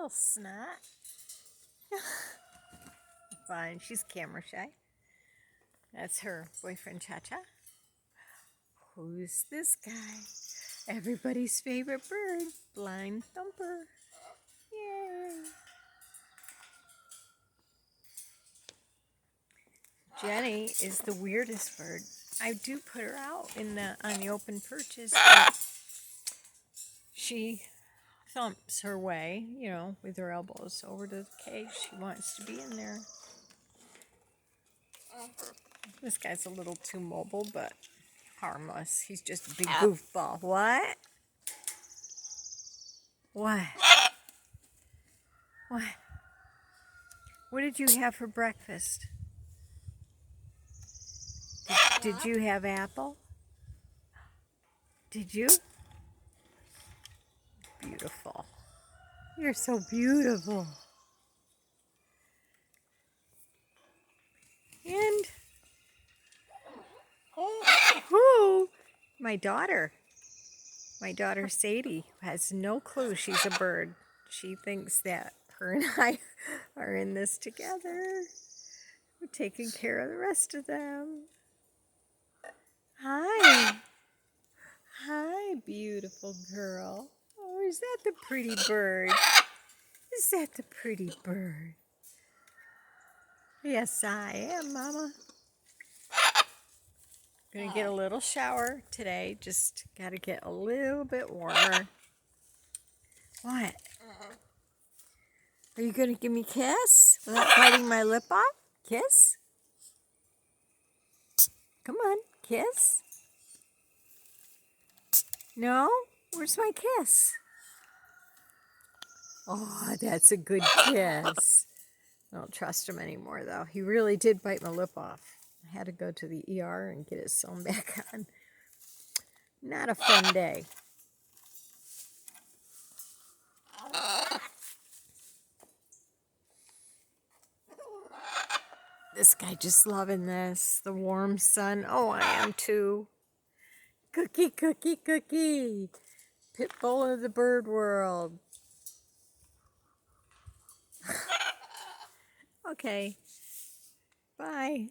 little snot. Fine, she's camera shy. That's her boyfriend, Cha-Cha. Who's this guy? Everybody's favorite bird, Blind Thumper. Yay! Jenny is the weirdest bird. I do put her out on the open perches, but she thumps her way, with her elbows over to the cage. She wants to be in there. This guy's a little too mobile, but harmless. He's just a big goofball. What? What? What? What did you have for breakfast? Did you have apple? Did you? Beautiful. You're so beautiful. And who? My daughter Sadie has no clue she's a bird. She thinks that her and I are in this together. We're taking care of the rest of them. Hi. Hi, beautiful girl. Oh, is that the pretty bird? Is that the pretty bird? Yes, I am, Mama. Gonna get a little shower today. Just gotta get a little bit warmer. What? Are you gonna give me a kiss without biting my lip off? Kiss? Come on, kiss. No? Where's my kiss? Oh, that's a good kiss. I don't trust him anymore, though. He really did bite my lip off. I had to go to the ER and get it sewn back on. Not a fun day. This guy just loving this. The warm sun. Oh, I am too. Cookie, cookie, cookie. Pitbull of the bird world. Okay. Bye.